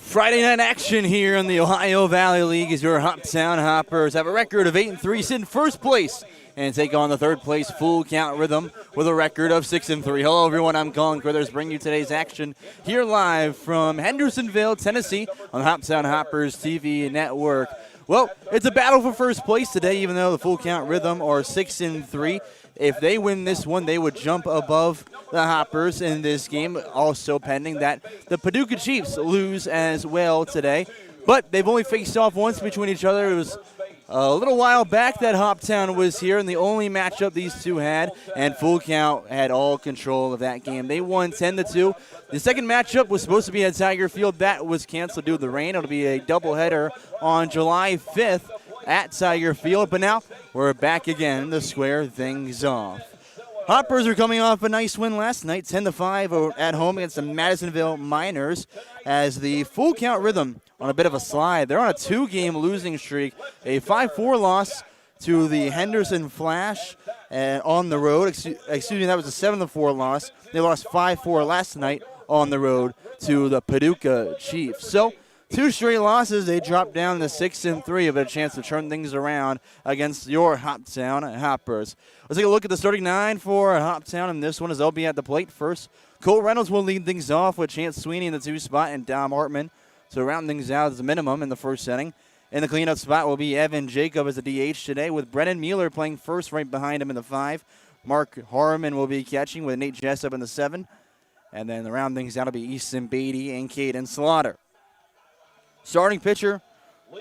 Friday night action here in the Ohio Valley League as your Hoptown Hoppers have a record of 8-3, sit in first place and take on the third place Full Count Rhythm with a record of 6-3. Hello, everyone. I'm Colin Crothers, bringing you today's action here live from Hendersonville, Tennessee, on the Hoptown Hoppers TV network. Well, it's a battle for first place today, even though the Full Count Rhythm are 6-3. If they win this one, they would jump above the Hoppers in this game. Also pending that the Paducah Chiefs lose as well today. But they've only faced off once between each other. It was a little while back that Hoptown was here, and the only matchup these two had, and Full Count had all control of that game. They won 10-2. The second matchup was supposed to be at Tiger Field. That was canceled due to the rain. It'll be a doubleheader on July 5th at Tiger Field, but now we're back again to square things off. Hoppers are coming off a nice win last night, 10-5 at home against the Madisonville Miners, as the Full Count Rhythm on a bit of a slide. They're on a 2-game losing streak, a 5-4 loss to the Henderson Flash on the road. Excuse me, that was a 7-4 loss. They lost 5-4 last night on the road to the Paducah Chiefs. So 2 straight losses, they dropped down to 6-3, but a chance to turn things around against your Hoptown Hoppers. Let's take a look at the starting 9 for Hoptown, and this one is they'll be at the plate first. Cole Reynolds will lead things off with Chance Sweeney in the 2 spot and Dom Hartman. So round things out as a minimum in the first inning. In the cleanup spot will be Evan Jacob as a DH today, with Brennan Mueller playing first right behind him in the 5. Mark Harmon will be catching with Nate Jessup in the 7. And then the round things out will be Easton Beatty and Caden Slaughter. Starting pitcher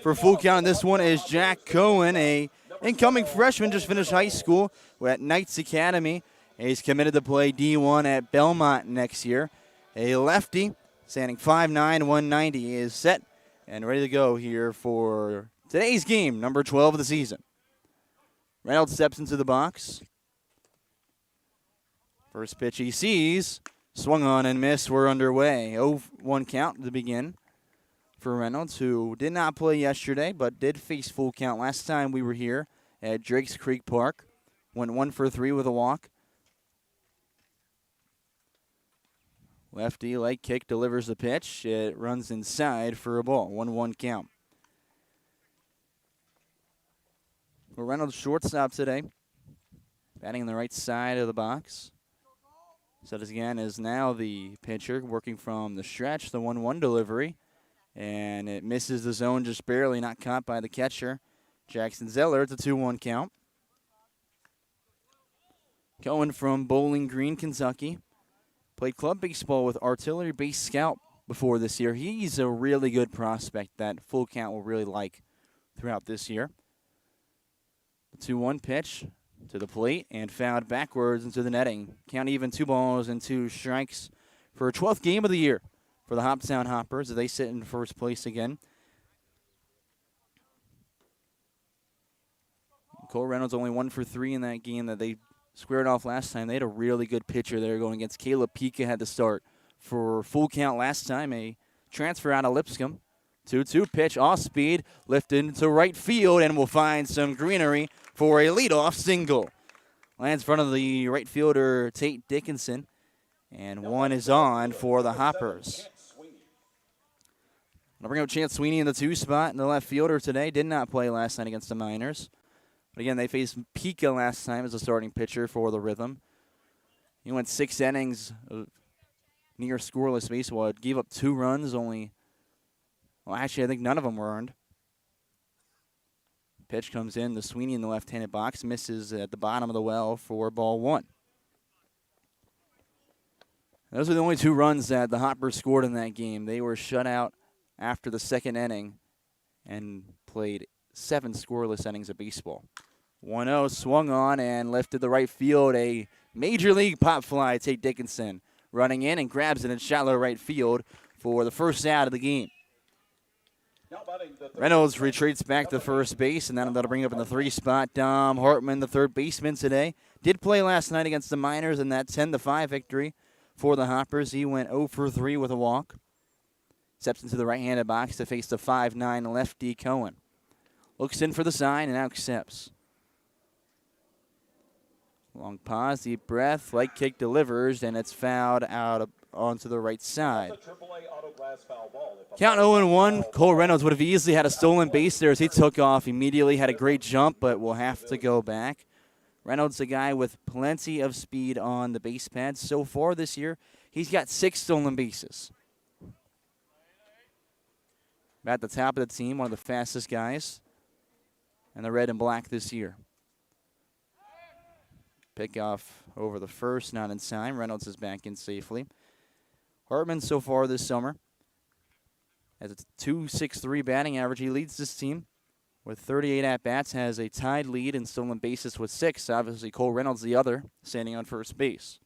for Full Count in this one is Jack Cohen, a incoming freshman, just finished high school at Knights Academy. He's committed to play D1 at Belmont next year. A lefty, standing 5'9", 190, is set and ready to go here for today's game, number 12 of the season. Reynolds steps into the box. First pitch he sees, swung on and missed. We're underway. 0-1 count to begin for Reynolds, who did not play yesterday but did face Full Count last time we were here at Drakes Creek Park. Went 1 for 3 with a walk. Lefty leg kick delivers the pitch. It runs inside for a ball. 1-1 count. For Reynolds, shortstop today, batting on the right side of the box. Set again is now the pitcher working from the stretch. The 1-1 delivery. And it misses the zone just barely, not caught by the catcher, Jackson Zeller. It's a 2-1 count. Cohen from Bowling Green, Kentucky. Played club baseball with Artillery Base Scout before this year. He's a really good prospect that Full Count will really like throughout this year. The 2-1 pitch to the plate and fouled backwards into the netting. Count even, 2 balls and 2 strikes for a 12th game of the year for the Hoptown Hoppers as they sit in first place again. Cole Reynolds only 1 for 3 in that game that they squared off last time. They had a really good pitcher there going against. Caleb Pika had to start for Full Count last time, a transfer out of Lipscomb. 2-2 pitch, off speed, lifted into right field, and will find some greenery for a leadoff single. Lands in front of the right fielder, Tate Dickinson, and one is on for the Hoppers. I'll bring up Chance Sweeney in the 2 spot, and the left fielder today did not play last night against the Miners. But again, they faced Pika last time as a starting pitcher for the Rhythm. He went 6 innings of near scoreless baseball. It gave up 2 runs, only, well, actually, I think none of them were earned. Pitch comes in, the Sweeney in the left-handed box, misses at the bottom of the well for ball 1. Those are the only 2 runs that the Hoppers scored in that game. They were shut out after the second inning and played 7 scoreless innings of baseball. 1-0 swung on and lifted the right field. A major league pop fly. Tate Dickinson running in and grabs it in shallow right field for the first out of the game. Reynolds retreats back to first base, and that'll bring up in the 3 spot. Dom Hartman, the third baseman today, did play last night against the Miners in that 10-5 victory for the Hoppers. He went 0 for 3 with a walk. Steps into the right-handed box to face the 5'9" lefty Cohen. Looks in for the sign and now accepts. Long pause, deep breath, light kick delivers, and it's fouled out onto the right side. Count 0-1. Cole Reynolds would have easily had a stolen base there as he took off immediately, had a great jump, but will have to go back. Reynolds, a guy with plenty of speed on the base pads. So far this year, he's got 6 stolen bases. At the top of the team, one of the fastest guys in the red and black this year. Pick off over the first, not in time. Reynolds is back in safely. Hartman so far this summer has a .263 batting average. He leads this team with 38 at-bats, has a tied lead in stolen bases with 6. Obviously, Cole Reynolds the other, standing on first base.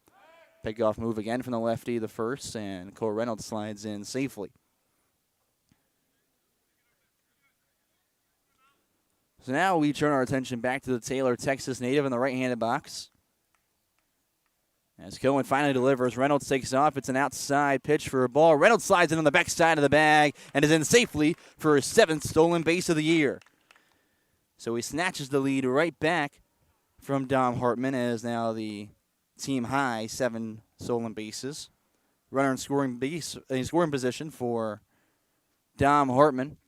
Pick-off move again from the lefty, the first, and Cole Reynolds slides in safely. So now we turn our attention back to the Taylor, Texas native in the right-handed box. As Cohen finally delivers, Reynolds takes off. It's an outside pitch for a ball. Reynolds slides in on the backside of the bag and is in safely for his 7th stolen base of the year. So he snatches the lead right back from Dom Hartman as now the team high 7 stolen bases. Runner in scoring position for Dom Hartman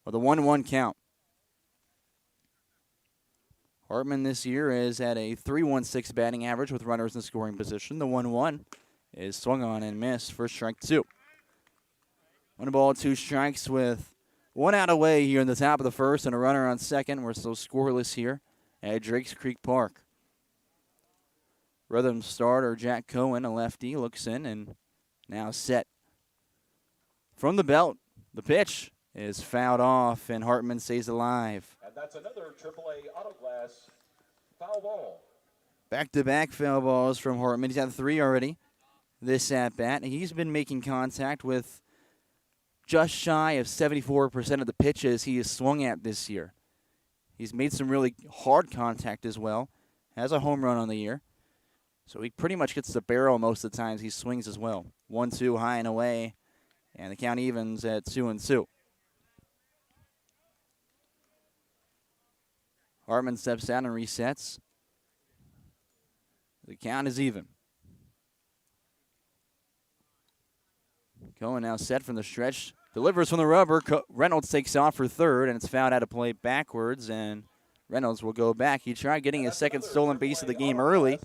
with a 1-1 count. Hartman this year is at a .316 batting average with runners in scoring position. The 1-1 is swung on and missed for strike 2. 1 ball, 2 strikes with 1 out away here in the top of the first and a runner on second. We're still scoreless here at Drakes Creek Park. Rhythm starter Jack Cohen, a lefty, looks in and now set. From the belt, the pitch is fouled off and Hartman stays alive. And that's another AAA Autoglass foul ball. Back-to-back foul balls from Hartman. He's had 3 already this at-bat. He's been making contact with just shy of 74% of the pitches he has swung at this year. He's made some really hard contact as well. Has a home run on the year. So he pretty much gets the barrel most of the times he swings as well. 1-2 high and away, and the count evens at 2-2. Hartman steps down and resets. The count is even. Cohen now set from the stretch. Delivers from the rubber. Reynolds takes off for third, and it's fouled out of play backwards, and Reynolds will go back. He tried getting his 2nd stolen base of the game early.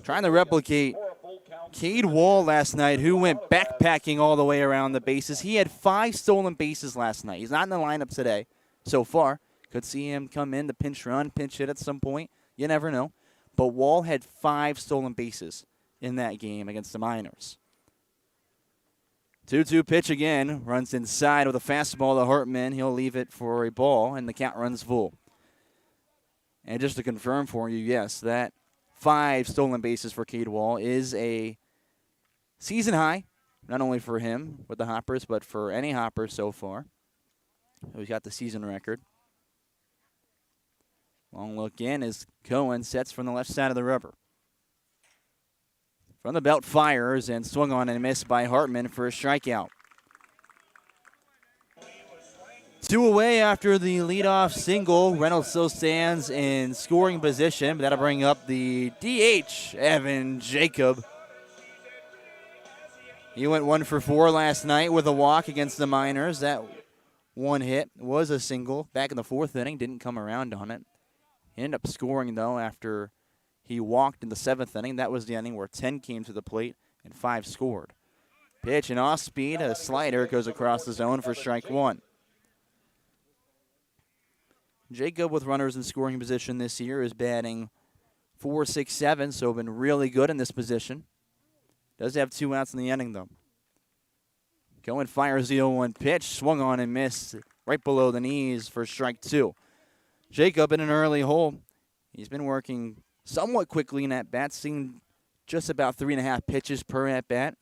Trying to replicate Cade Wall last night, who went backpacking all the way around the bases. He had 5 stolen bases last night. He's not in the lineup today so far. Could see him come in to pinch run, pinch hit at some point. You never know. But Wall had 5 stolen bases in that game against the Miners. 2-2 pitch again. Runs inside with a fastball to Hartman. He'll leave it for a ball, and the count runs full. And just to confirm for you, yes, that 5 stolen bases for Cade Wall is a season high, not only for him with the Hoppers, but for any Hopper so far. He's got the season record. Long look in as Cohen sets from the left side of the rubber. From the belt, fires and swung on and missed by Hartman for a strikeout. 2 away after the leadoff single. Reynolds still stands in scoring position, but that'll bring up the DH, Evan Jacob. He went 1 for 4 last night with a walk against the Miners. That one hit was a single back in the 4th inning. Didn't come around on it. He ended up scoring, though, after he walked in the 7th inning. That was the inning where 10 came to the plate and 5 scored. Pitch and off speed. A slider goes across the zone for strike 1. Jacob, with runners in scoring position this year, is batting .467, so been really good in this position. Does have 2 outs in the inning, though. Cohen fires the 0-1 pitch, swung on and missed right below the knees for strike 2. Jacob in an early hole. He's been working somewhat quickly in at-bat, seeing just about 3.5 pitches per at-bat.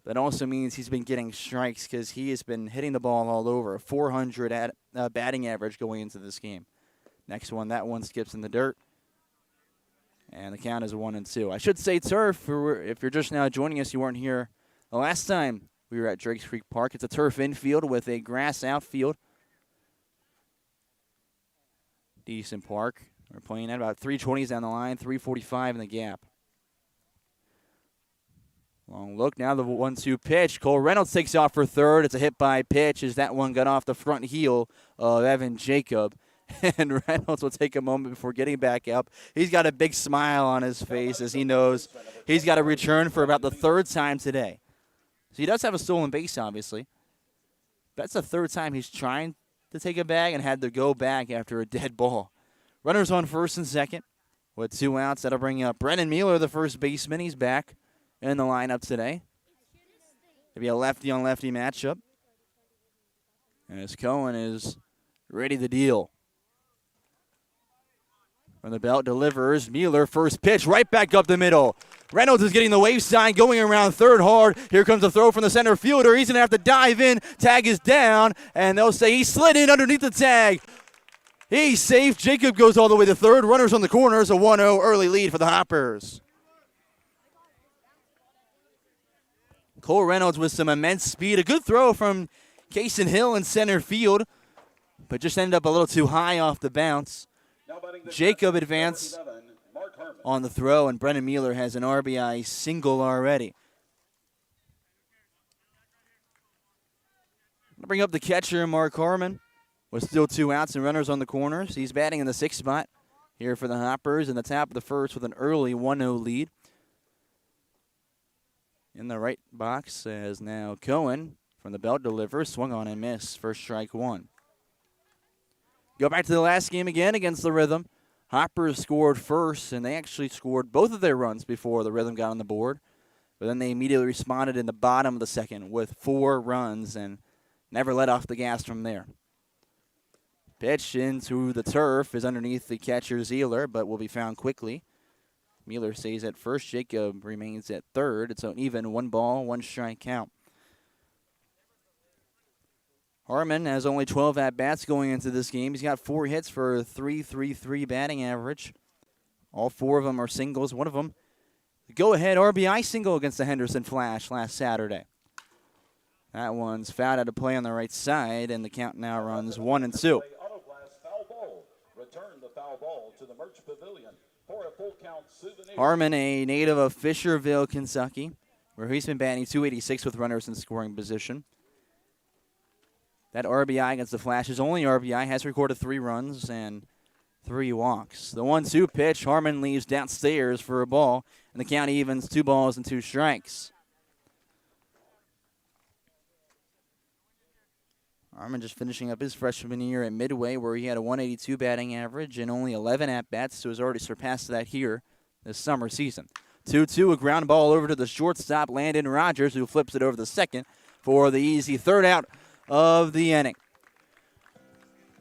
That also means he's been getting strikes because he has been hitting the ball all over. A .400 batting average going into this game. Next one, that one skips in the dirt. And the count is 1-2. I should say turf. If you're just now joining us, you weren't here the last time we were at Drakes Creek Park. It's a turf infield with a grass outfield. Decent park. We're playing at about 3:20s down the line, 3:45 in the gap. Long look, now the 1-2 pitch. Cole Reynolds takes off for third. It's a hit by pitch as that one got off the front heel of Evan Jacob. And Reynolds will take a moment before getting back up. He's got a big smile on his face as he knows he's got to return for about the third time today. So he does have a stolen base, obviously. That's the third time he's trying to take a bag and had to go back after a dead ball. Runners on first and second with 2 outs. That'll bring up Brennan Mueller, the first baseman. He's back in the lineup today. It'll be a lefty-on-lefty matchup. As Cohen is ready to deal. From the belt, delivers. Mueller, first pitch, right back up the middle. Reynolds is getting the wave sign, going around third hard. Here comes a throw from the center fielder. He's going to have to dive in. Tag is down, and they'll say he slid in underneath the tag. He's safe. Jacob goes all the way to third. Runners on the corners, a 1-0 early lead for the Hoppers. Cole Reynolds with some immense speed. A good throw from Kaysen Hill in center field, but just ended up a little too high off the bounce. Jacob advanced on the throw, and Brennan Mueller has an RBI single already. I'll bring up the catcher, Mark Harmon, with still 2 outs and runners on the corners. He's batting in the 6th spot here for the Hoppers in the top of the first with an early 1-0 lead. In the right box as now Cohen from the belt delivers, swung on and missed, first strike 1. Go back to the last game again against the Rhythm. Hoppers scored first, and they actually scored both of their runs before the Rhythm got on the board. But then they immediately responded in the bottom of the second with 4 runs and never let off the gas from there. Pitch into the turf is underneath the catcher Zeeler, but will be found quickly. Mueller stays at first. Jacob remains at third. It's an even 1 ball, 1 strike count. Harmon has only 12 at-bats going into this game. He's got 4 hits for a .333 batting average. All 4 of them are singles. One of them, the go-ahead RBI single against the Henderson Flash last Saturday. That one's fouled out of play on the right side, and the count now runs 1-2. Harmon, a native of Fisherville, Kentucky, where he's been batting .286 with runners in scoring position. That RBI against the Flash, his only RBI, has recorded 3 runs and 3 walks. The 1-2 pitch, Harmon leaves downstairs for a ball, and the count evens 2 balls and 2 strikes. Harmon just finishing up his freshman year at Midway, where he had a .182 batting average and only 11 at-bats, so has already surpassed that here this summer season. 2-2, a ground ball over to the shortstop, Landon Rogers, who flips it over the second for the easy third out of the inning.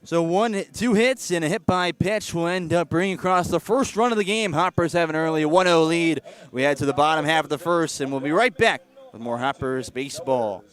So 2 hits and a hit by pitch will end up bringing across the first run of the game. Hoppers have an early 1-0 lead. We head to the bottom half of the first, and we'll be right back with more Hoppers baseball.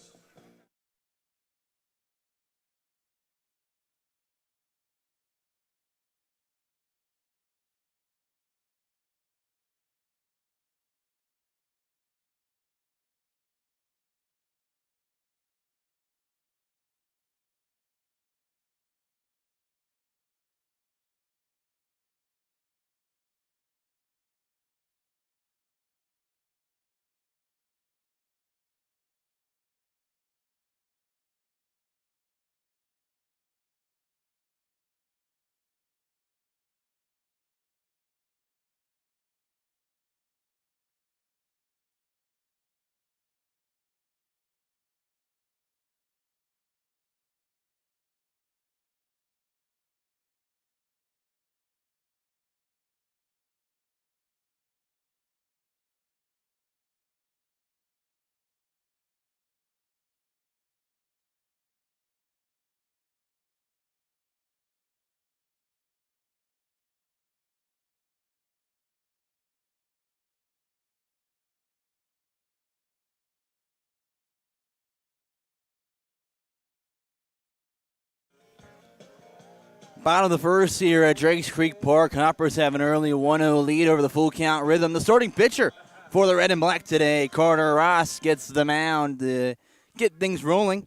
Bottom of the first here at Drakes Creek Park. Hoppers have an early 1-0 lead over the full count Rhythm. The starting pitcher for the Red and Black today, Carter Ross, gets the mound to get things rolling.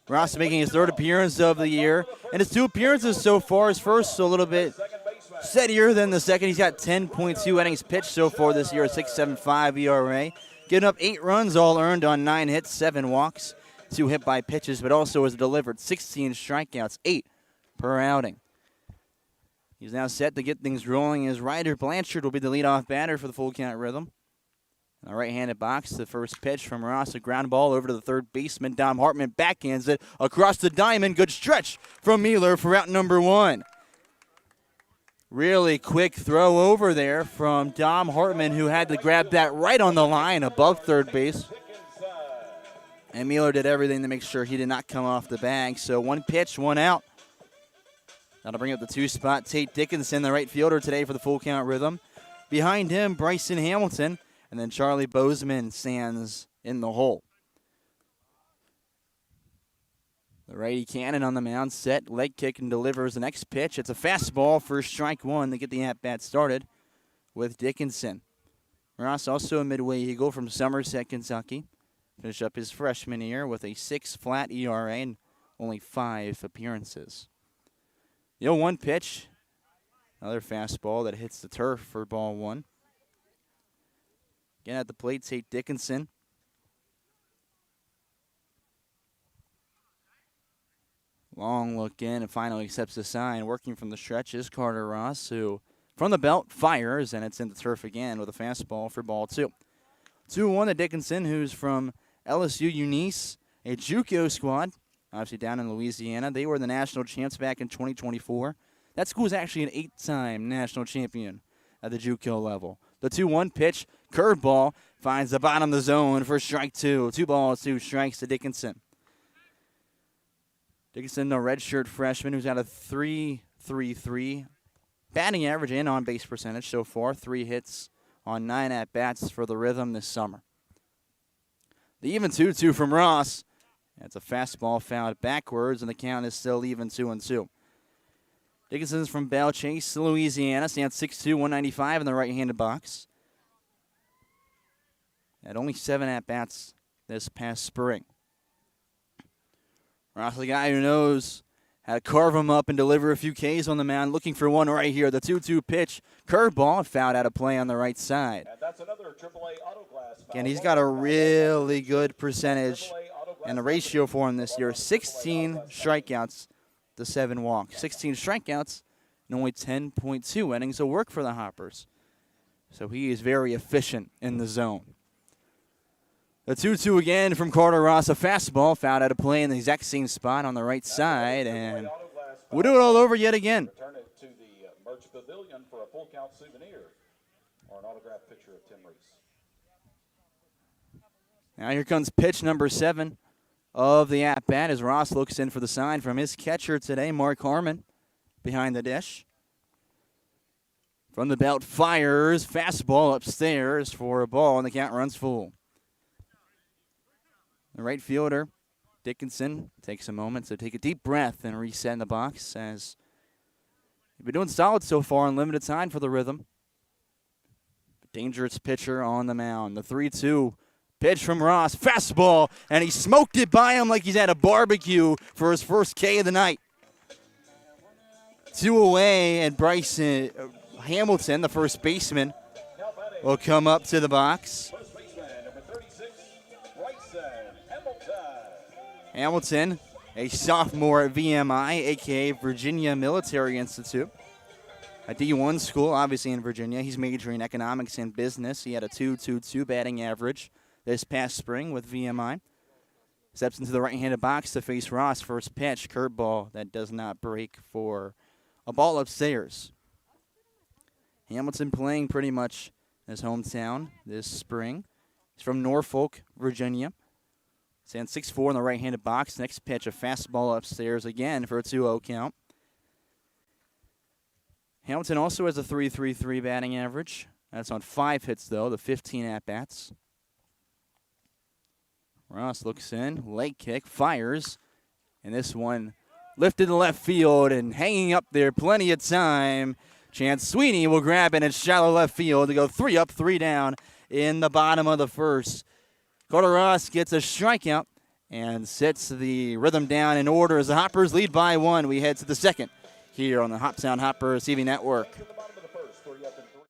Ross making his 3rd appearance of the year, and his 2 appearances so far. His first a little bit steadier than the second. He's got 10.2 innings pitched so far this year, a 6.75 ERA. Giving up 8 runs, all earned on 9 hits, 7 walks, 2 hit by pitches, but also has delivered 16 strikeouts, 8 per outing. He's now set to get things rolling as Ryder Blanchard will be the leadoff batter for the full count rhythm. In the right-handed box, the first pitch from Ross, a ground ball over to the third baseman. Dom Hartman backhands it across the diamond. Good stretch from Mueller for out number 1. Really quick throw over there from Dom Hartman, who had to grab that right on the line above third base. And Mueller did everything to make sure he did not come off the bag. So 1 pitch, 1 out. That'll bring up the 2 spot. Tate Dickinson, the right fielder today for the full count rhythm. Behind him, Bryson Hamilton. And then Charlie Bozeman stands in the hole. The righty cannon on the mound, set, leg kick, and delivers the next pitch. It's a fastball for strike 1 to get the at-bat started with Dickinson. Ross, also a Midway Eagle from Somerset, Kentucky. Finished up his freshman year with a 6 flat ERA and only 5 appearances. The 0-1 pitch, another fastball that hits the turf for ball 1. Again at the plate, Tate Dickinson. Long look in and finally accepts the sign. Working from the stretch is Carter Ross, who from the belt fires, and it's in the turf again with a fastball for ball 2. 2-1 to Dickinson, who's from LSU Eunice, a JUCO squad, obviously down in Louisiana. They were the national champs back in 2024. That school is actually an 8-time national champion at the JUCO level. The 2-1 pitch, curveball, finds the bottom of the zone for strike 2. 2 balls, 2 strikes to Dickinson. Dickinson, a redshirt freshman who's got a 3.33 batting average and on-base percentage so far. 3 hits on 9 at-bats for the Rhythm this summer. The even 2-2 from Ross. That's a fastball fouled backwards, and the count is still even 2-2. Dickinson's from Belle Chase, Louisiana. Stands 6'2", 195 in the right-handed box. Had only 7 at-bats this past spring. Ross, the guy who knows how to carve him up and deliver a few Ks on the mound, looking for one right here. The 2-2 pitch, curveball, fouled out of play on the right side. And that's another AAA Auto Glass foul. And he's got a really good percentage and a ratio for him this year. 16 strikeouts to 7 walks. 16 strikeouts and only 10.2 innings of work for the Hoppers. So he is very efficient in the zone. The 2-2 again from Carter Ross. A fastball fouled out of play in the exact same spot on the right side. And we'll do it all over yet again. Return it to the merch pavilion for a full count souvenir or an autographed picture of Tim Reese. Now here comes pitch number 7 of the at-bat as Ross looks in for the sign from his catcher today, Mark Harmon, behind the dish. From the belt, fires, fastball upstairs for a ball, and the count runs full. The right fielder, Dickinson, takes a moment to take a deep breath and reset in the box as he's been doing solid so far in limited time for the Rhythm. Dangerous pitcher on the mound. The 3-2 pitch from Ross, fastball, and he smoked it by him like he's at a barbecue for his first K of the night. 2 away, and Bryson Hamilton, the first baseman, will come up to the box. Hamilton, a sophomore at VMI, a.k.a. Virginia Military Institute. A D1 school, obviously in Virginia. He's majoring in economics and business. He had a 2.22 batting average this past spring with VMI. Steps into the right-handed box to face Ross. First pitch, curveball that does not break for a ball upstairs. Hamilton playing pretty much in his hometown this spring. He's from Norfolk, Virginia. Stands 6'4" in the right-handed box. Next pitch, a fastball upstairs again for a 2-0 count. Hamilton also has a 3.33 batting average. That's on 5 hits, though, the 15 at-bats. Ross looks in, leg kick, fires. And this one lifted to left field and hanging up there, plenty of time. Chance Sweeney will grab it in shallow left field to go 3 up, 3 down in the bottom of the first. Carter Ross gets a strikeout and sets the Rhythm down in order as the Hoppers lead by 1. We head to the second here on the Hoptown Hopper TV Network. To the bottom of the first, 3 up and 3.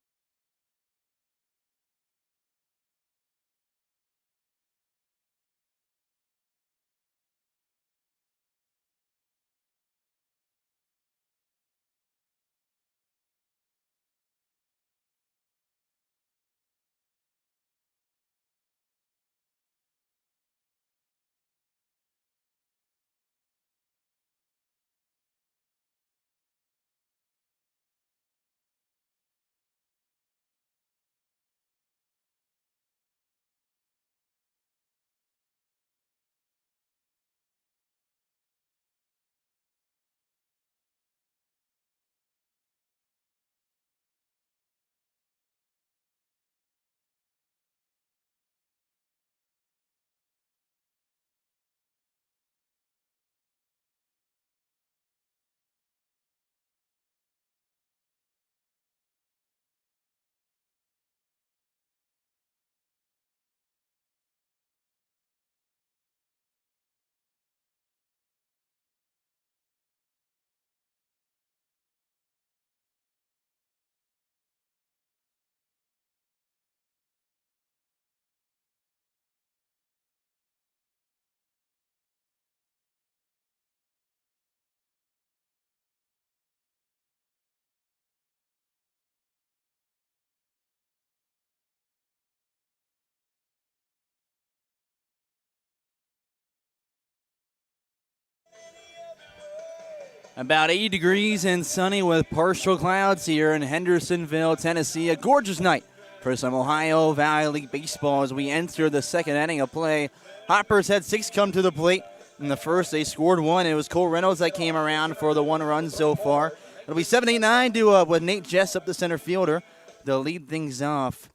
About 80 degrees and sunny with partial clouds here in Hendersonville, Tennessee. A gorgeous night for some Ohio Valley League baseball as we enter the second inning of play. Hoppers had 6 come to the plate. In the first, they scored 1. It was Cole Reynolds that came around for the 1 run so far. It'll be 7-8-9 with Nate Jessup, the center fielder. They'll lead things off.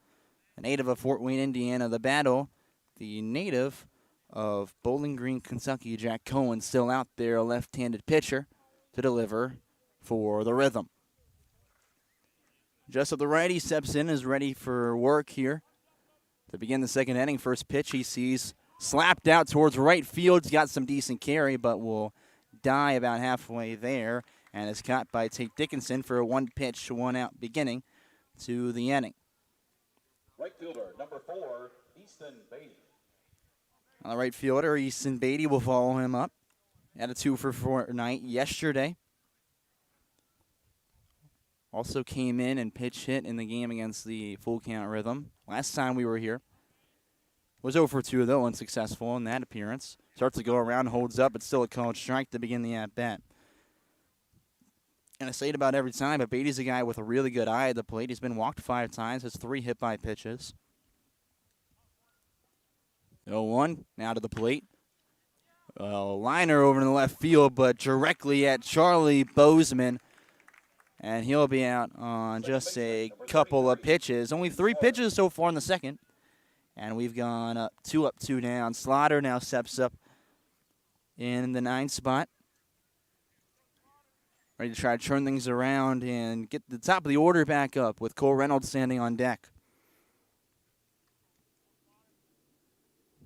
A native of Fort Wayne, Indiana, the battle. The native of Bowling Green, Kentucky, Jack Cohen, still out there, a left-handed pitcher to deliver for the Rhythm. Jessup, the righty, steps in, is ready for work here to begin the second inning. First pitch he sees slapped out towards right field. He's got some decent carry, but will die about halfway there, and is caught by Tate Dickinson for a 1-pitch, 1-out beginning to the inning. Right fielder, number 4, Easton Beatty. The right fielder, Easton Beatty, will follow him up. Had a 2-for-4 night yesterday. Also came in and pitch hit in the game against the Full Count Rhythm. Last time we were here. Was 0-for-2, though, unsuccessful in that appearance. Starts to go around, holds up, but still a called strike to begin the at-bat. And I say it about every time, but Beatty's a guy with a really good eye at the plate. He's been walked 5 times, has 3 hit-by pitches. 0-1, now to the plate. Liner over in the left field, but directly at Charlie Bozeman. And he'll be out on just a couple of pitches. Only 3 pitches so far in the second. And we've gone up, 2 down. Slaughter now steps up in the 9th spot. Ready to try to turn things around and get the top of the order back up with Cole Reynolds standing on deck.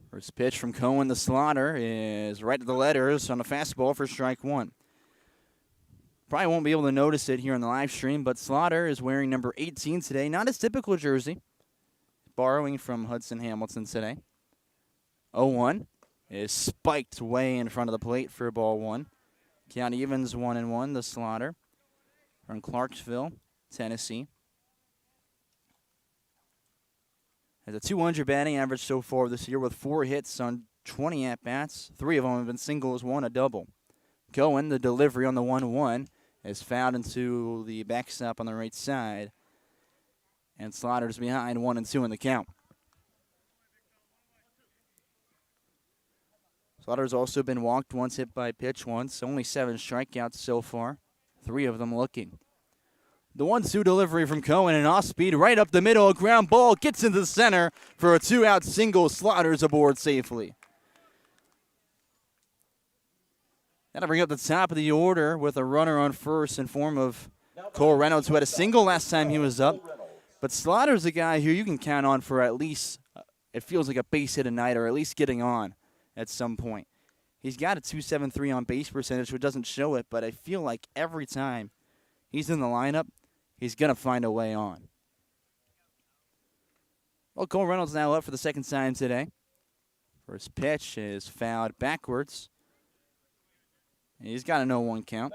First pitch from Cohen the Slaughter is right to the letters on a fastball for strike 1. Probably won't be able to notice it here on the live stream, but Slaughter is wearing number 18 today. Not his typical jersey. Borrowing from Hudson Hamilton today. 0-1 is spiked way in front of the plate for ball 1. Count evens 1-1, the Slaughter from Clarksville, Tennessee. Has a 200 batting average so far this year with 4 hits on 20 at-bats. 3 of them have been singles, 1 a double. Cohen, the delivery on the 1-1, is fouled into the backstop on the right side. And Slaughter's behind 1-2 in the count. Slaughter's also been walked once, hit by pitch once. Only 7 strikeouts so far, 3 of them looking. The 1-2 delivery from Cohen, and off speed right up the middle. A ground ball gets into the center for a 2-out single. Slaughter's aboard safely. That'll bring up the top of the order with a runner on first in form of Cole Reynolds, who had a single last time he was up. But Slaughter's a guy who you can count on for at least, it feels like a base hit a night, or at least getting on at some point. He's got a .273 on base percentage, which doesn't show it, but I feel like every time he's in the lineup, he's going to find a way on. Well, Cole Reynolds now up for the second time today. First pitch is fouled backwards. He's got a 0-1 count.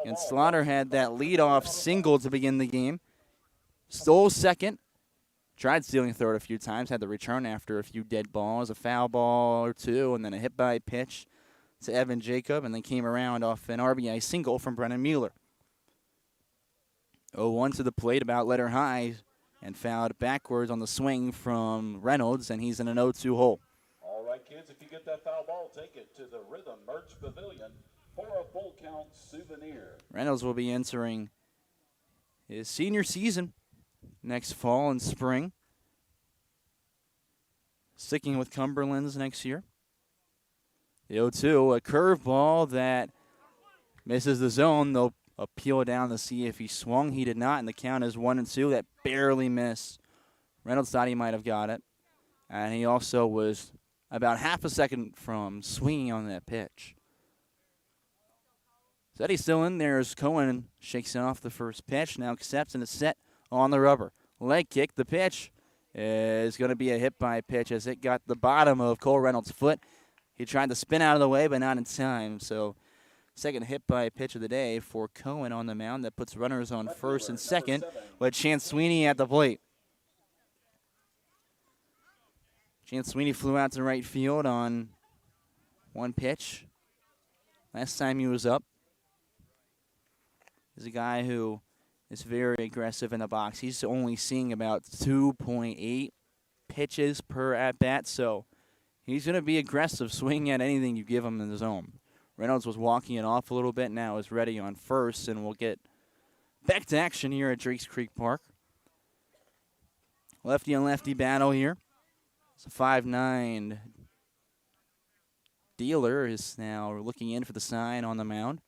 And Slaughter had that leadoff single to begin the game. Stole second. Tried stealing third a few times. Had to return after a few dead balls, a foul ball or two, and then a hit by pitch to Evan Jacob, and then came around off an RBI single from Brennan Mueller. 0-1 to the plate, about letter high, and fouled backwards on the swing from Reynolds, and he's in an 0-2 hole. All right, kids, if you get that foul ball, take it to the Rhythm Merch Pavilion for a full count souvenir. Reynolds will be entering his senior season next fall and spring. Sticking with Cumberland's next year. The 0-2, a curveball that misses the zone. They'll appeal down to see if he swung. He did not, and the count is 1-2. That barely missed. Reynolds thought he might have got it, and he also was about half a second from swinging on that pitch. Steady still in there as Cohen shakes off the first pitch. Now accepts and is set on the rubber. Leg kick. The pitch is going to be a hit by pitch as it got the bottom of Cole Reynolds' foot. He tried to spin out of the way, but not in time. So second hit by pitch of the day for Cohen on the mound. That puts runners on first and second with Chance Sweeney at the plate. Chance Sweeney flew out to right field on one pitch. Last time he was up. He's a guy who is very aggressive in the box. He's only seeing about 2.8 pitches per at-bat, so he's going to be aggressive, swinging at anything you give him in the zone. Reynolds was walking it off a little bit, now is ready on first, and we'll get back to action here at Drakes Creek Park. Lefty on lefty battle here. It's a 5'9" Dealer is now looking in for the sign on the mound.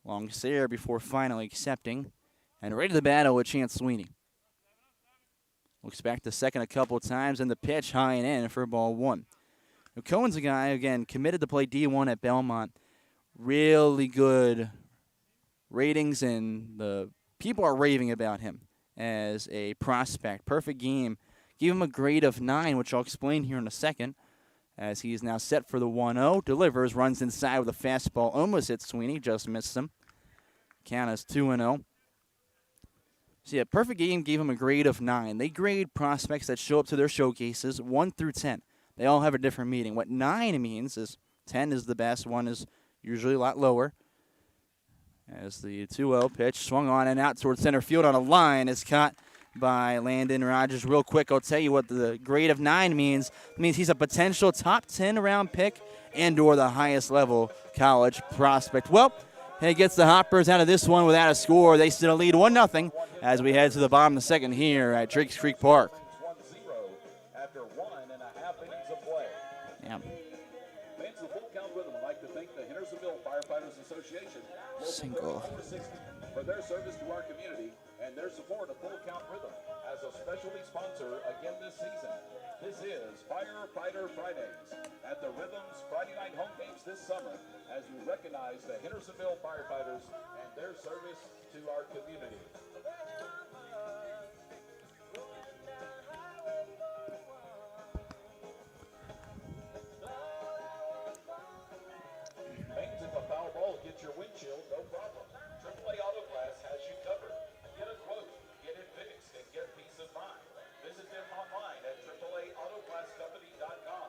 Long stare before finally accepting. And ready to battle with Chance Sweeney. Looks back to second a couple of times, and the pitch high and in for ball one. Now, Cohen's a guy, again, committed to play D1 at Belmont. Really good ratings, and the people are raving about him as a prospect. Perfect game. Give him a grade of 9, which I'll explain here in a second, as he is now set for the 1-0. Delivers, runs inside with a fastball. Almost hits Sweeney, just missed him. Count is 2-0. So yeah, perfect game gave him a grade of 9. They grade prospects that show up to their showcases 1 through 10. They all have a different meaning. What 9 means is 10 is the best, 1 is usually a lot lower. As the 2-0 pitch swung on and out towards center field on a line is caught by Landon Rogers. Real quick, I'll tell you what the grade of 9 means. It means he's a potential top 10 round pick and or the highest level college prospect. Well, he gets the Hoppers out of this one without a score. They still lead 1-0 as we head to the bottom of the second here at Drakes Creek Park. 1-0 after 1.5 innings of play. Yeah. Fans of Full Count Rhythm would like to thank the Hendersonville Firefighters Association Single. for their service to our community and their support of Full Count Rhythm as a specialty sponsor again this season. This is Firefighter Fridays at the Rhythm's Friday night home games this summer as we recognize the Hendersonville firefighters and their service to our community. Things if a foul ball gets your windshield, no problem. AAA Auto Glass has you covered. Get a quote, get it fixed, and get peace of mind. Visit them online at AAAAutoglassCompany.com.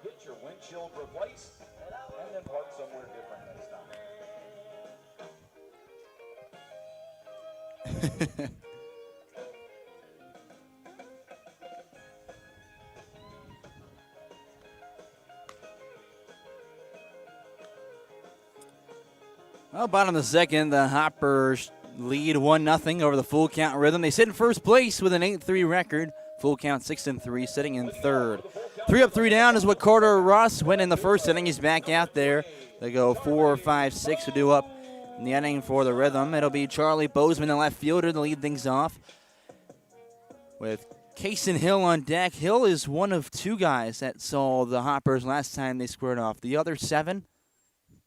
Get your windshield replaced and then park somewhere different next time. Well, bottom of the second, the Hoppers lead 1-0 over the Full Count Rhythm. They sit in first place with an 8-3 record. Full Count 6-3, sitting in third. 3 up, 3 down is what Carter Ross went in the first inning. He's back out there. They go 4, 5, 6 to do up in the inning for the Rhythm. It'll be Charlie Bozeman, the left fielder, to lead things off, with Kaysen Hill on deck. Hill is one of two guys that saw the Hoppers last time they squared off. The other 7,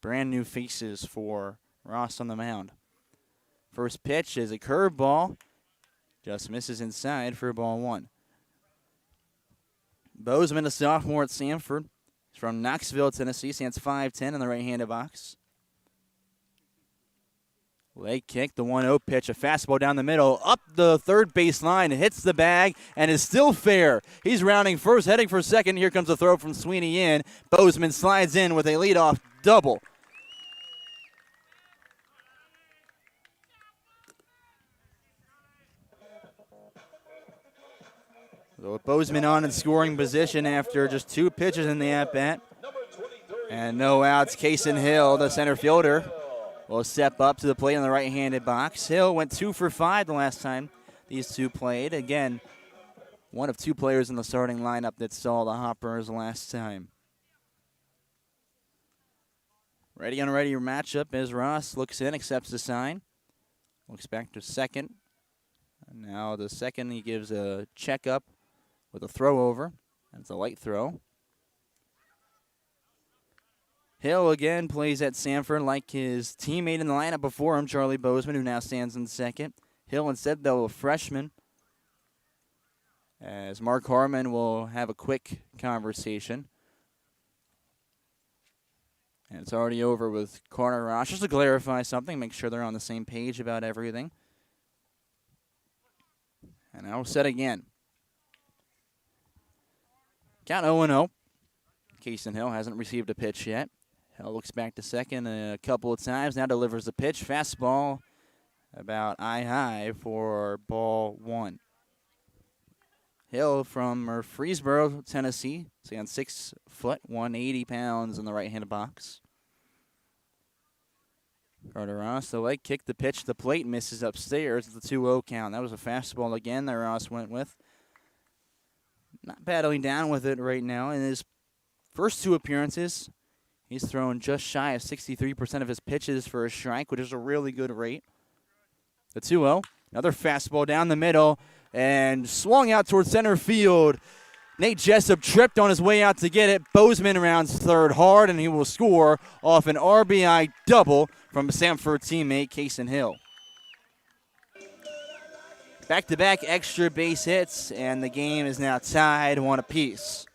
brand new faces for Ross on the mound. First pitch is a curveball. Just misses inside for ball 1. Bozeman, a sophomore at Sanford. He's from Knoxville, Tennessee. Stands 5'10" in the right-handed box. Leg kick, the 1-0 pitch, a fastball down the middle, up the third base line, hits the bag, and is still fair. He's rounding first, heading for second. Here comes a throw from Sweeney in. Bozeman slides in with a leadoff double. So Bozeman on in scoring position after just 2 pitches in the at-bat. And no outs. Kaysen Hill, the center fielder, will step up to the plate in the right-handed box. Hill went 2 for 5 the last time these two played. Again, one of 2 players in the starting lineup that saw the Hoppers last time. Ready on ready matchup as Ross looks in, accepts the sign. Looks back to second. And now the second, he gives a checkup with a throw over. That's a light throw. Hill again plays at Sanford like his teammate in the lineup before him, Charlie Bozeman, who now stands in second. Hill instead, though, a freshman, as Mark Harmon will have a quick conversation. And it's already over with Carter Ross. Just to clarify something, make sure they're on the same page about everything. And now set again. Count 0-0. Kaysen Hill hasn't received a pitch yet. Hill looks back to second a couple of times. Now delivers the pitch. Fastball about eye high for ball 1. Hill from Murfreesboro, Tennessee. Stands 6 foot, 180 pounds in the right-handed box. Carter Ross, the leg kick, the pitch, the plate misses upstairs. It's the 2-0 count. That was a fastball again that Ross went with. Not battling down with it right now. In his first 2 appearances, he's thrown just shy of 63% of his pitches for a strike, which is a really good rate. The 2-0, another fastball down the middle, and swung out towards center field. Nate Jessup tripped on his way out to get it. Bozeman rounds third hard, and he will score off an RBI double from Sanford teammate Kaysen Hill. Back-to-back extra base hits, and the game is now tied 1 apiece.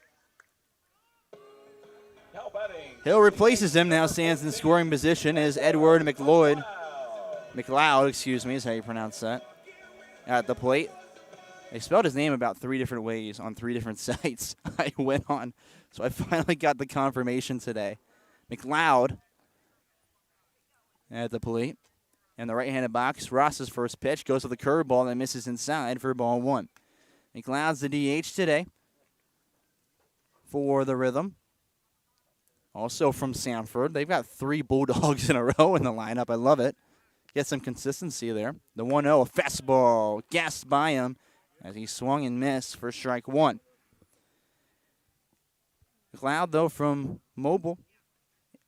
Hill replaces him, now stands in scoring position as Edward McLeod is how you pronounce that, at the plate. They spelled his name about 3 different ways on 3 different sites I went on, so I finally got the confirmation today. McLeod at the plate. In the right-handed box, Ross's first pitch goes to the curveball that misses inside for ball 1. McLeod's the DH today for the Rhythm. Also from Sanford. They've got 3 Bulldogs in a row in the lineup. I love it. Get some consistency there. The 1-0, a fastball, gassed by him as he swung and missed for strike 1. McLeod, though, from Mobile,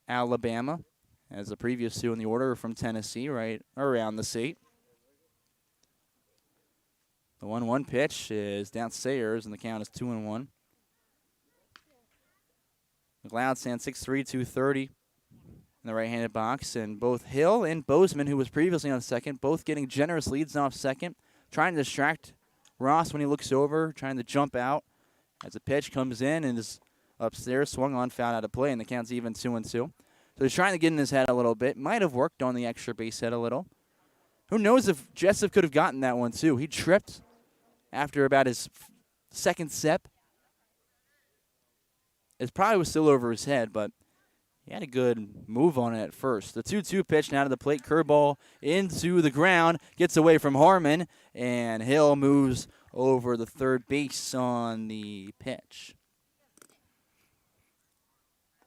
Alabama, as the previous 2 in the order are from Tennessee, right around the seat. The 1-1 pitch is downstairs, and the count is 2-1. McLeod stands 6'3", 230 in the right-handed box, and both Hill and Bozeman, who was previously on second, both getting generous leads off second, trying to distract Ross when he looks over, trying to jump out as the pitch comes in and is upstairs, swung on, foul out of play, and the count's even 2-2. So he's trying to get in his head a little bit. Might have worked on the extra base hit a little. Who knows if Jessup could have gotten that one, too. He tripped after about his second step. It probably was still over his head, but he had a good move on it at first. The 2-2 pitch now to the plate. Curveball into the ground. Gets away from Harmon, and Hill moves over the third base on the pitch.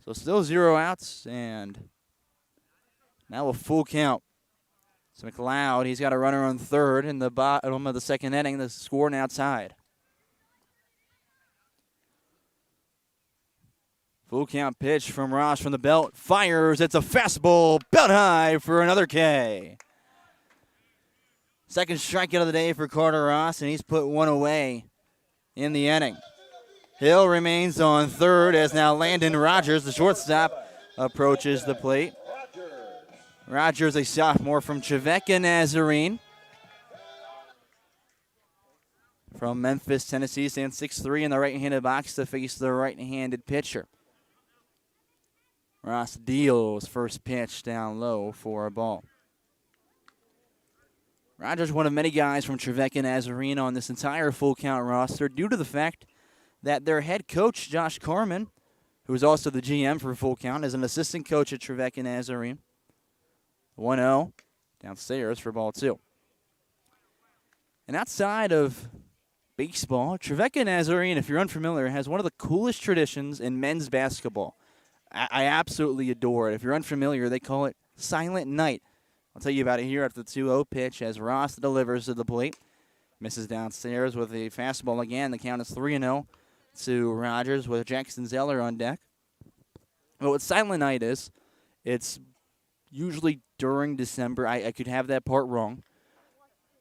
So still 0 outs, and now a full count. So McLeod, he's got a runner on third in the bottom of the second inning. The score now tied. Full count pitch from Ross from the belt. Fires. It's a fastball. Belt high for another K. Second strikeout of the day for Carter Ross, and he's put 1 away in the inning. Hill remains on third as now Landon Rogers, the shortstop, approaches the plate. Rogers, a sophomore from Trevecca Nazarene. From Memphis, Tennessee, stands 6'3" in the right-handed box to face the right-handed pitcher. Ross deals first pitch down low for a ball. Rogers, one of many guys from Trevecca Nazarene on this entire full count roster due to the fact that their head coach, Josh Carman, who is also the GM for full count, is an assistant coach at Trevecca Nazarene. 1-0 downstairs for ball two. And outside of baseball, Trevecca Nazarene, if you're unfamiliar, has one of the coolest traditions in men's basketball. I absolutely adore it. If you're unfamiliar, they call it Silent Night. I'll tell you about it here after the 2-0 pitch as Ross delivers to the plate. Misses downstairs with a fastball again. The count is 3-0 to Rogers with Jackson Zeller on deck. But what Silent Night is, it's usually during December. I could have that part wrong.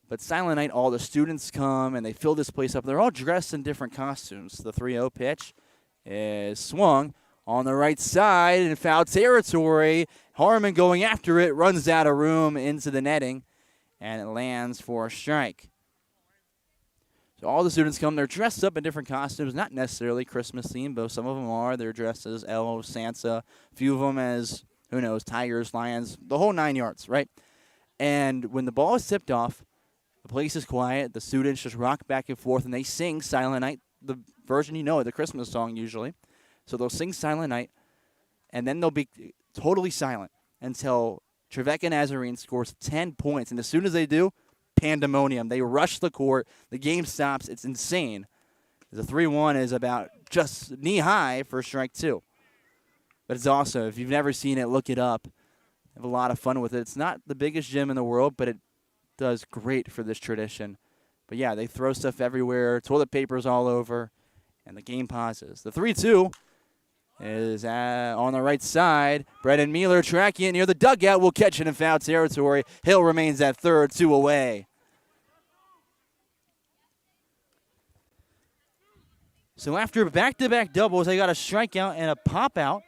But Silent Night, all the students come and they fill this place up. They're all dressed in different costumes. The 3-0 pitch is swung on the right side in foul territory. Harmon going after it, runs out of room into the netting, and it lands for a strike. So all the students come. They're dressed up in different costumes, not necessarily Christmas themed, but some of them are. They're dressed as elves, Santa, a few of them as, who knows, tigers, lions, the whole 9 yards, right? And when the ball is tipped off, the place is quiet. The students just rock back and forth, and they sing Silent Night, the version you know, the Christmas song usually. So they'll sing Silent Night, and then they'll be totally silent until Trevecca Nazarene scores 10 points. And as soon as they do, pandemonium. They rush the court. The game stops. It's insane. The 3-1 is about just knee-high for strike two. But it's also, if you've never seen it, look it up. Have a lot of fun with it. It's not the biggest gym in the world, but it does great for this tradition. But, yeah, they throw stuff everywhere, toilet papers all over, and the game pauses. The 3-2 is on the right side. Brennan Mealer tracking it near the dugout. Will catch it in foul territory. Hill remains at third, 2 away. So after back-to-back doubles, they got a strikeout and a pop-out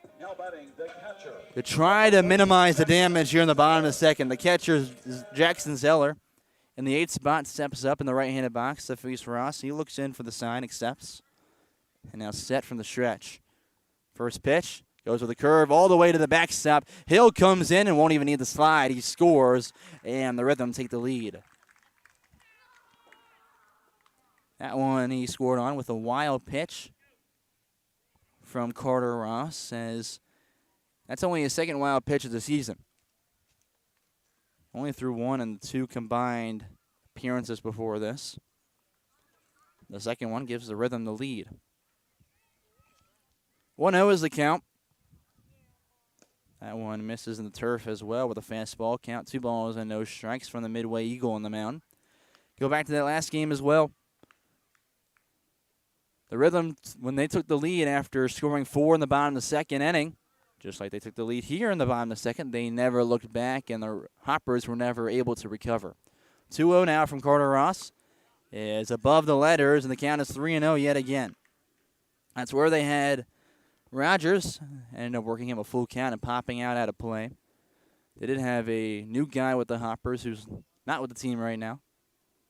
to try to minimize the damage here in the bottom of the second. The catcher is Jackson Zeller. In the 8th spot, steps up in the right-handed box to face Ross. He looks in for the sign, accepts, and now set from the stretch. First pitch, goes with a curve all the way to the backstop. Hill comes in and won't even need the slide. He scores, and the Rhythm take the lead. That one he scored on with a wild pitch from Carter Ross, as that's only his second wild pitch of the season. Only threw 1 and 2 combined appearances before this. The second one gives the Rhythm the lead. 1-0 is the count. That one misses in the turf as well with a fastball. Count 2 balls and no strikes from the Midway Eagle on the mound. Go back to that last game as well. The Rhythm, when they took the lead after scoring 4 in the bottom of the second inning, just like they took the lead here in the bottom of the second, they never looked back, and the Hoppers were never able to recover. 2-0 now from Carter Ross is above the letters, and the count is 3-0 yet again. That's where they had Rogers, ended up working him a full count and popping out of play. They did have a new guy with the Hoppers who's not with the team right now.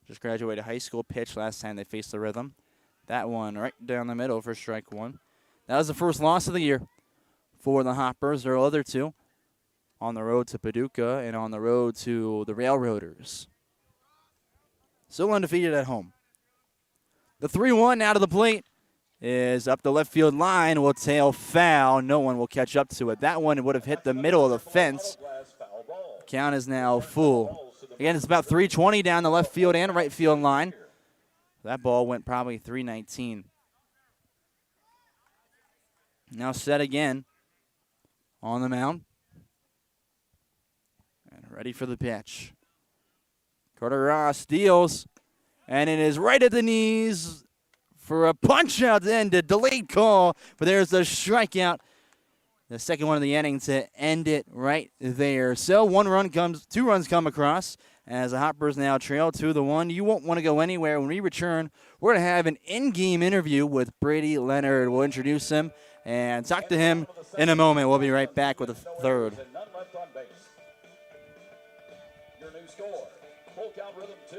Just graduated high school, pitched last time they faced the Rhythm. That one right down the middle for strike one. That was the first loss of the year for the Hoppers. Their other two on the road to Paducah and on the road to the Railroaders. Still undefeated at home. The 3-1 out of the plate is up the left field line, will tail foul. No one will catch up to it. That one would have hit the middle of the fence. Count is now full. Again, it's about 320 down the left field and right field line. That ball went probably 319. Now set again on the mound. And ready for the pitch. Carter Ross deals, and it is right at the knees for a punch-out to end a delayed call, but there's a strikeout. The second one of the inning to end it right there. So 2 runs come across as the Hoppers now trail 2-1. You won't want to go anywhere. When we return, we're going to have an in-game interview with Brady Leonard. We'll introduce him and talk to him in a moment. We'll be right back with the third. None left on base. Your new score, full count rhythm 2,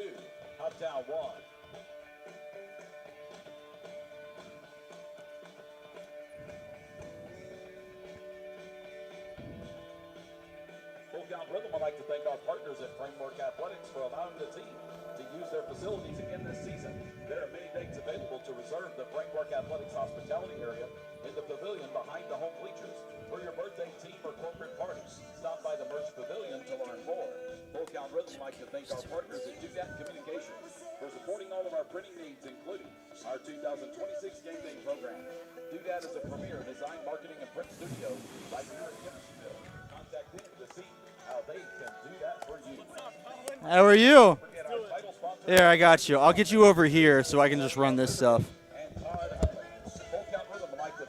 Hoptown 1. Full count rhythm, I'd like to thank our partners at Framework Athletics for allowing the team to use their facilities again this season. There are many dates available to reserve the Framework Athletics hospitality area in the pavilion behind the home bleachers. For your birthday, team, or corporate parties, stop by the merch pavilion to learn more. Full count rhythm, I'd like to thank our partners at Dudat Communications for supporting all of our printing needs, including our 2026 game day program. Dudat is a premier design, marketing, and print studio right here in Hendersonville. Contact them to see how they can do that for you. How are you? There, I got you. I'll get you over here so I can just run this stuff. Full count rhythm, I'd like to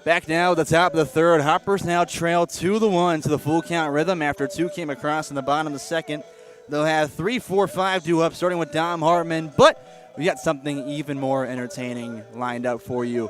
Back now at the top of the third. Hoppers now trail 2-1 to the full count rhythm after 2 came across in the bottom of the second. They'll have 3, 4, 5 due up, starting with Dom Hartman, but we got something even more entertaining lined up for you.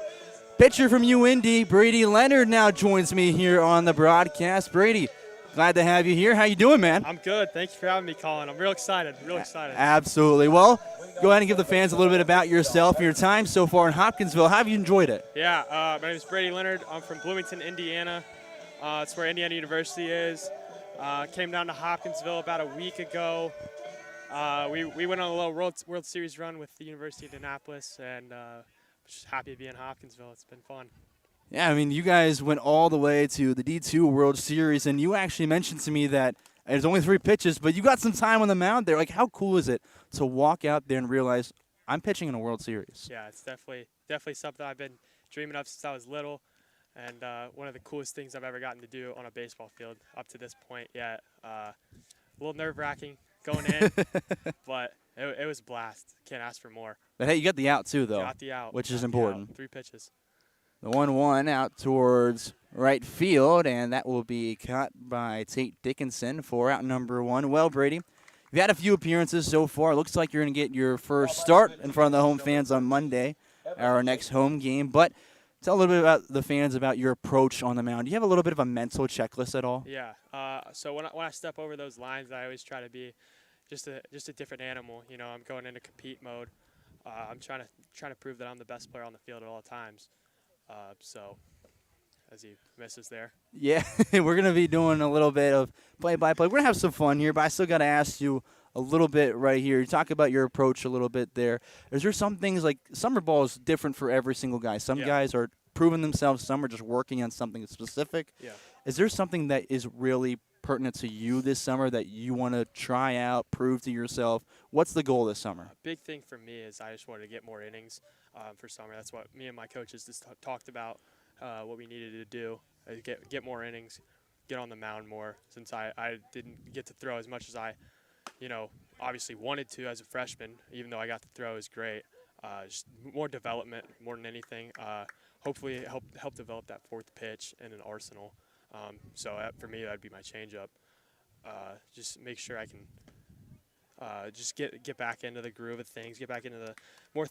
Pitcher from UIndy, Brady Leonard, now joins me here on the broadcast. Brady, glad to have you here. How you doing, man? I'm good. Thank you for having me, Colin. I'm real excited. Real excited. Absolutely. Well, go ahead and give the fans a little bit about yourself and your time so far in Hopkinsville. How have you enjoyed it? Yeah, my name is Brady Leonard. I'm from Bloomington, Indiana. It's where Indiana University is. Came down to Hopkinsville about a week ago. We went on a little World Series run with the University of Indianapolis, and just happy to be in Hopkinsville. It's been fun. Yeah, I mean, you guys went all the way to the D2 World Series, and you actually mentioned to me that there's only 3 pitches, but you got some time on the mound there. Like, how cool is it to walk out there and realize I'm pitching in a World Series? Yeah, it's definitely something I've been dreaming of since I was little, and one of the coolest things I've ever gotten to do on a baseball field up to this point. Yeah, a little nerve-wracking going in, but it was a blast. Can't ask for more. But, hey, you got the out, too, though. Got the out. Which is important. 3 pitches. The 1-1 out towards right field, and that will be caught by Tate Dickinson for out number 1. Well, Brady, you've had a few appearances so far. It looks like you're going to get your first start in front of the home fans on Monday, our next home game. But tell a little bit about the fans about your approach on the mound. Do you have a little bit of a mental checklist at all? Yeah. So when I step over those lines, I always try to be just a different animal. You know, I'm going into compete mode. I'm trying to prove that I'm the best player on the field at all times. So, as he misses there. Yeah, we're going to be doing a little bit of play-by-play. We're going to have some fun here, but I still got to ask you a little bit right here. You talk about your approach a little bit there. Is there some things like summer ball is different for every single guy? Some guys are proving themselves. Some are just working on something specific. Yeah. Is there something that is really pertinent to you this summer that you want to try out, prove to yourself? What's the goal this summer? A big thing for me is I just wanted to get more innings for summer. That's what me and my coaches just talked about, what we needed to do, get more innings, get on the mound more, since I didn't get to throw as much as I, obviously wanted to as a freshman, even though I got to throw is great. Just more development more than anything. Hopefully help develop that 4th pitch in an arsenal. So for me, that'd be my changeup. Just make sure I can just get back into the groove of things, get back into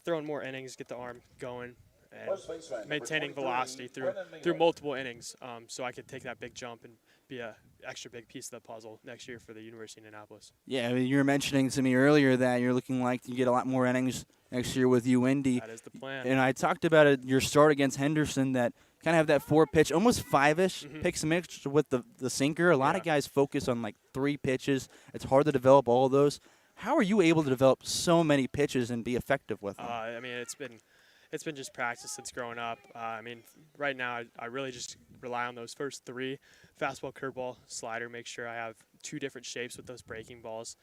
throwing more innings, get the arm going, and maintaining velocity through multiple innings, so I could take that big jump and be a extra big piece of the puzzle next year for the University of Indianapolis. Yeah, I mean, you were mentioning to me earlier that you're looking like you get a lot more innings next year with UIndy. That is the plan. And I talked about it, your start against Henderson, that kind of have that 4-pitch, almost 5-ish picks mixed with the sinker. A lot of guys focus on like 3 pitches. It's hard to develop all of those. How are you able to develop so many pitches and be effective with them? I mean, it's been just practice since growing up. Right now I really just rely on those first 3, fastball, curveball, slider, make sure I have 2 different shapes with those breaking balls.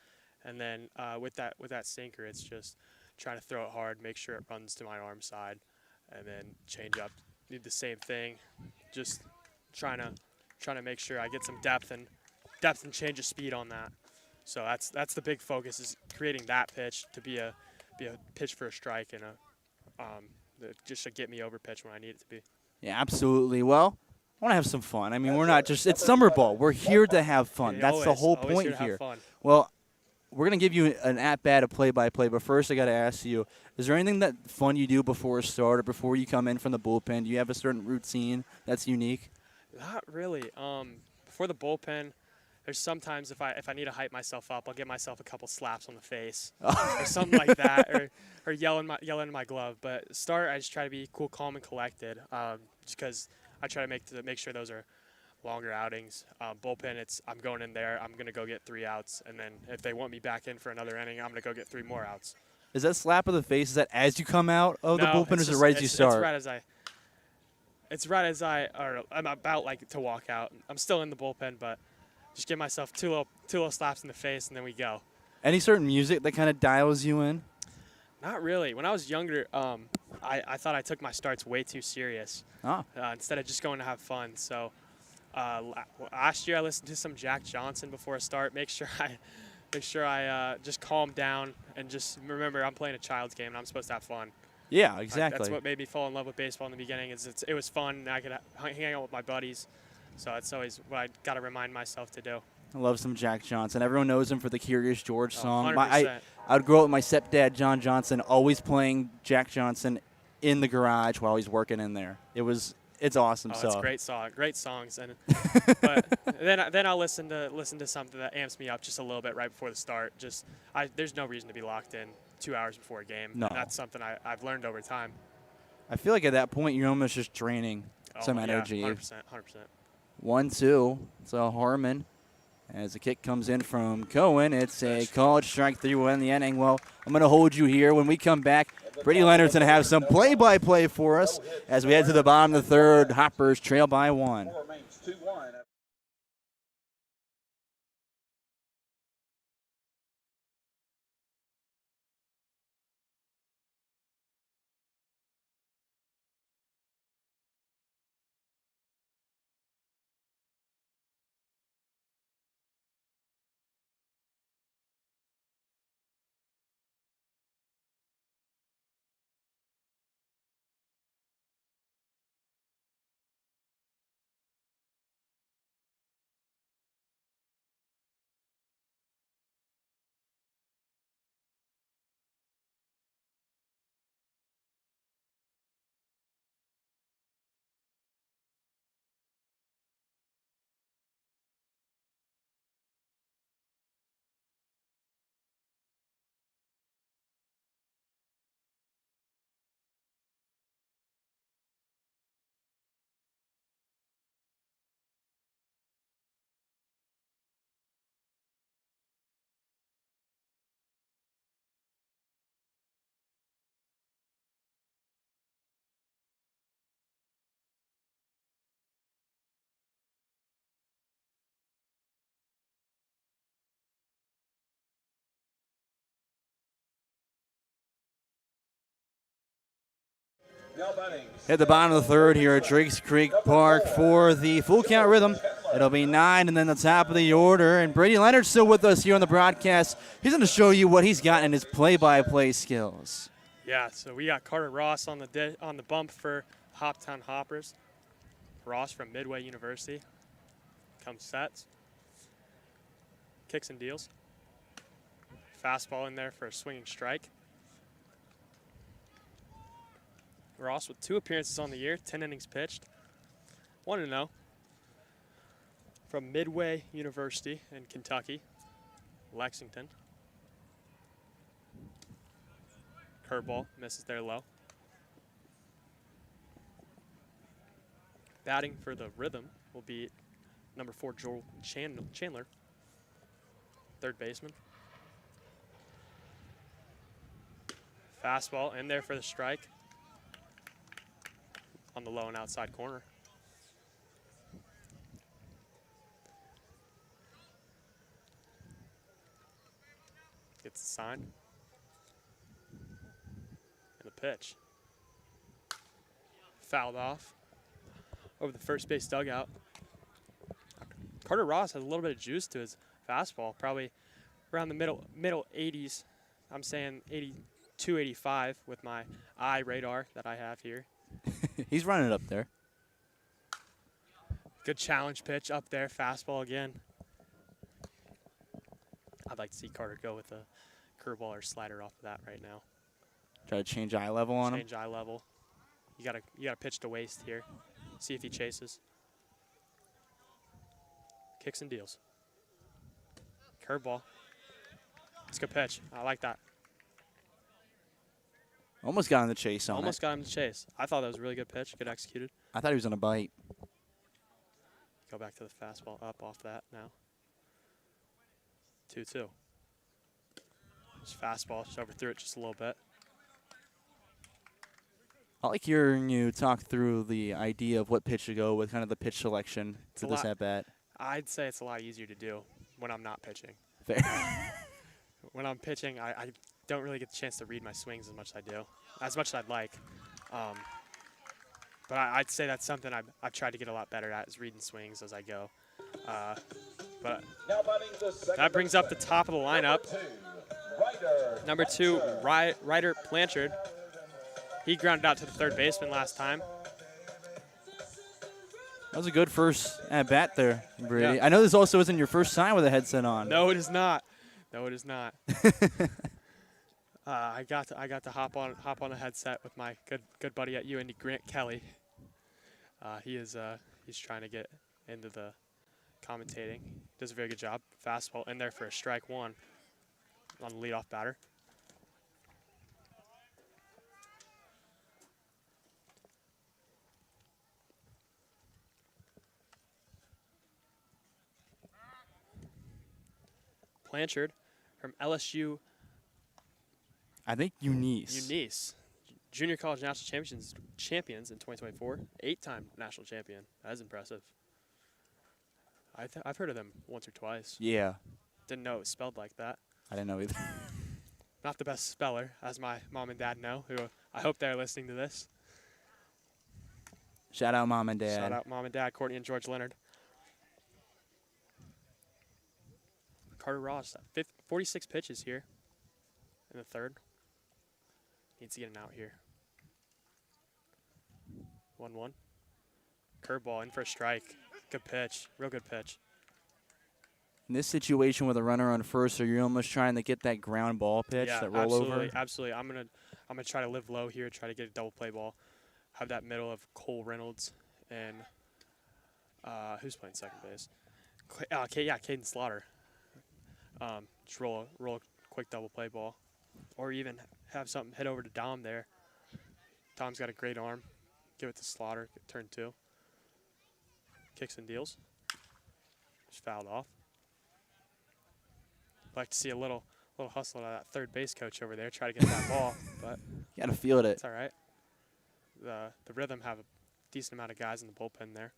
And then with that sinker, it's just trying to throw it hard, make sure it runs to my arm side, and then change up, do the same thing. Just trying to make sure I get some depth and change of speed on that. So that's the big focus, is creating that pitch to be a pitch for a strike, and just to get me over pitch when I need it to be. Yeah, absolutely. Well, I want to have some fun. I mean, we're not just, it's summer ball. We're here to have fun. Yeah, That's the whole always point here. To here. have fun. Well, we're going to give you an at-bat, a play-by-play, but first I got to ask you, is there anything that fun you do before a start or before you come in from the bullpen? Do you have a certain routine that's unique? Not really. Before the bullpen, there's sometimes if I need to hype myself up, I'll give myself a couple slaps on the face or something like that, or yell in my glove. But start, I just try to be cool, calm, and collected, just because I try to make sure those are longer outings. Bullpen, I'm going in there, I'm going to go get 3 outs, and then if they want me back in for another inning, I'm going to go get 3 more outs. Is that slap of the face, is that as you come out of the bullpen, or is it right as you start? It's right as I'm about to walk out. I'm still in the bullpen, but just give myself two little slaps in the face, and then we go. Any certain music that kind of dials you in? Not really. When I was younger, I thought I took my starts way too serious. Instead of just going to have fun. So last year I listened to some Jack Johnson before a start. Make sure I just calm down and just remember I'm playing a child's game and I'm supposed to have fun. Yeah, exactly. That's what made me fall in love with baseball in the beginning. It was fun, and I could hang out with my buddies. So that's always what I got to remind myself to do. I love some Jack Johnson. Everyone knows him for the Curious George song. 100%. I would grow up with my stepdad, John Johnson, always playing Jack Johnson in the garage while he's working in there. It's awesome. It's a great song, great songs, and but then I'll listen to something that amps me up just a little bit right before the start. There's no reason to be locked in 2 hours before a game. No. And that's something I've learned over time. I feel like at that point you're almost just draining some energy. 100%. 1-2. So Harmon, as the kick comes in from Cohen, it's a called strike 3 in the inning. Well, I'm going to hold you here. When we come back, Brady Leonard's going to have some play-by-play for us as we head to the bottom of the third. Hoppers trail by 1. At the bottom of the third here at Drakes Creek Park for the full count rhythm. It'll be 9 and then the top of the order. And Brady Leonard's still with us here on the broadcast. He's going to show you what he's got in his play-by-play skills. Yeah, so we got Carter Ross on the bump for Hoptown Hoppers. Ross from Midway University. Comes sets. Kicks and deals. Fastball in there for a swinging strike. Ross with 2 appearances on the year, 10 innings pitched. 1-0 from Midway University in Kentucky, Lexington. Curveball misses there low. Batting for the Rhythm will be number 4, Joel Chandler, third baseman. Fastball in there for the strike. On the low and outside corner. Gets the sign. And the pitch. fouled off over the first base dugout. Carter Ross has a little bit of juice to his fastball, probably around the middle 80s. I'm saying 82, 85 with my eye radar that I have here. He's running it up there. Good challenge pitch up there, fastball again. I'd like to see Carter go with a curveball or slider off of that right now. Try to change eye level on him. Change eye level. You gotta pitch to waste here. See if he chases. Kicks and deals. Curveball. It's a good pitch. I like that. Almost got him the chase on Almost it. got him to chase. I thought that was a really good pitch. Good executed. I thought he was on a bite. Go back to the fastball up off that now. 2-2. Just fastball. Just overthrew it just a little bit. I like hearing you talk through the idea of what pitch to go with, kind of the pitch selection to this at bat. I'd say it's a lot easier to do when I'm not pitching. Fair. When I'm pitching, I don't really get the chance to read my swings as much as I'd like. But I'd say that's something I've tried to get a lot better at, is reading swings as I go. But that brings up the top of the lineup. Number 2, Ryder Blanchard. He grounded out to the third baseman last time. That was a good first at bat there, Brady. Yeah. I know this also isn't your first time with a headset on. No, it is not. No, it is not. I got to hop on a headset with my good buddy at UND, Grant Kelly. He's trying to get into the commentating. Does a very good job. Fastball in there for a strike one on the leadoff batter. Blanchard from LSU. I think Eunice. Eunice. Junior College National Champions in 2024. 8-time national champion. That is impressive. I've heard of them once or twice. Yeah. Didn't know it was spelled like that. I didn't know either. Not the best speller, as my mom and dad know, who I hope they're listening to this. Shout out Mom and Dad. Shout out Mom and Dad, Courtney and George Leonard. Carter Ross, 46 pitches here in the third. Needs to get an out here. 1-1. Curveball in for a strike. Good pitch. Real good pitch. In this situation with a runner on first, are you almost trying to get that ground ball pitch, Yeah, that rollover? absolutely. I'm gonna try to live low here, try to get a double play ball. Have that middle of Cole Reynolds and who's playing second base? Caden Slaughter. Just roll a quick double play ball, or even have something hit over to Dom there. Dom's got a great arm. Give it to Slaughter. Turn 2. Kicks and deals. Just fouled off. Like to see a little hustle out of that third base coach over there. Try to get that ball, but You got to field it. it's all right. The Rhythm have a decent amount of guys in the bullpen there.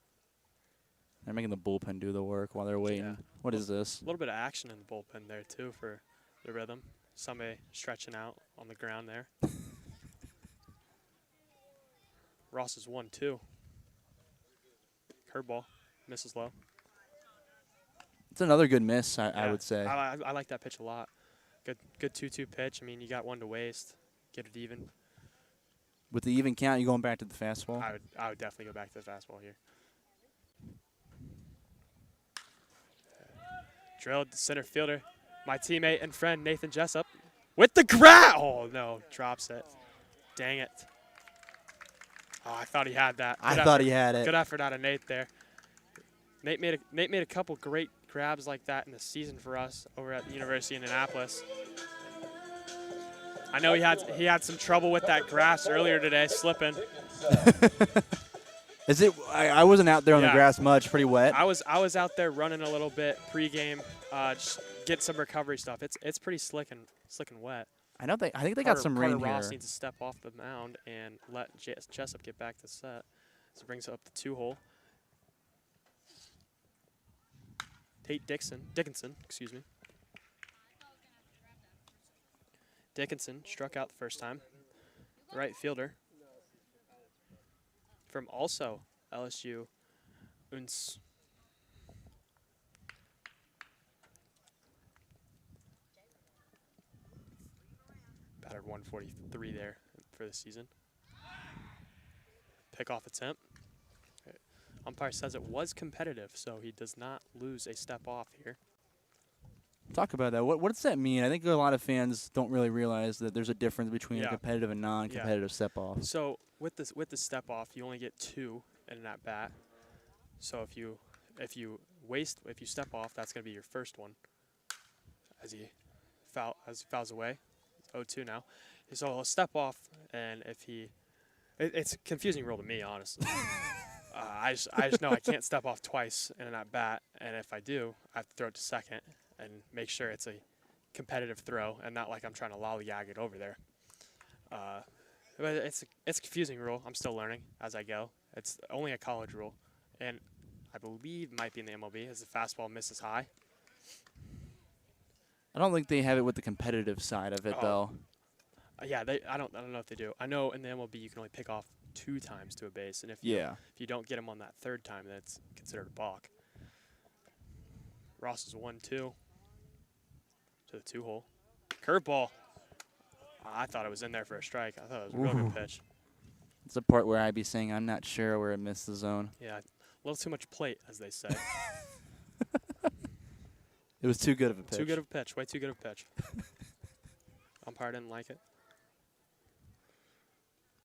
They're making the bullpen do the work while they're waiting. Yeah. What is this? A little bit of action in the bullpen there too for the Rhythm. Somebody stretching out on the ground there. Ross is 1-2. Curveball misses low. It's another good miss, I Yeah, would say. I like that pitch a lot. Good 2-2 pitch. I mean, you got one to waste. Get it even. With the even count, you going back to the fastball? I would definitely go back to the fastball here. Drilled center fielder, my teammate and friend Nathan Jessup, with the grab. Oh no, drops it. Dang it. Oh, I thought he had that. I thought he had it. Good effort out of Nate there. Nate made a couple great grabs like that in the season for us over at the University of Indianapolis. I know he had some trouble with that grass earlier today, slipping. Is it? I wasn't out there on the Yeah. grass much. Pretty wet. I was out there running a little bit pregame, just get some recovery stuff. It's pretty slick and wet. I think they got some rain Carter Ross here. needs to step off the mound and let Jessup get back to set. So it brings up the 2-hole. Tate Dickinson, excuse me. Dickinson struck out the first time. Right fielder. from also LSU, Uns. Batted 143 there for the season. Pickoff attempt. Umpire says it was competitive, so he does not lose a step off here. Talk about that. What does that mean? I think a lot of fans don't really realize that there's a difference between a competitive and non-competitive step off. So with the step off, you only get 2 in an at bat. So if you step off, that's going to be your first one. As he fouls away, 0-2 now. So he'll step off, and it's a confusing rule to me, honestly. I just know I can't step off twice in an at bat, and if I do, I have to throw it to second and make sure it's a competitive throw and not like I'm trying to lollygag it over there. But it's a confusing rule. I'm still learning as I go. It's only a college rule, and I believe might be in the MLB as the fastball misses high. I don't think they have it with the competitive side of it, though. Yeah, I don't know if they do. I know in the MLB you can only pick off 2 times to a base, and if you don't get them on that 3rd time, that's considered a balk. Ross is 1-2 to the 2-hole. Curveball. I thought it was in there for a strike. I thought it was a real good pitch. It's the part where I'd be saying I'm not sure where it missed the zone. Yeah, a little too much plate, as they say. It was too good of a pitch. Too good of a pitch. Way too good of a pitch. Umpire didn't like it.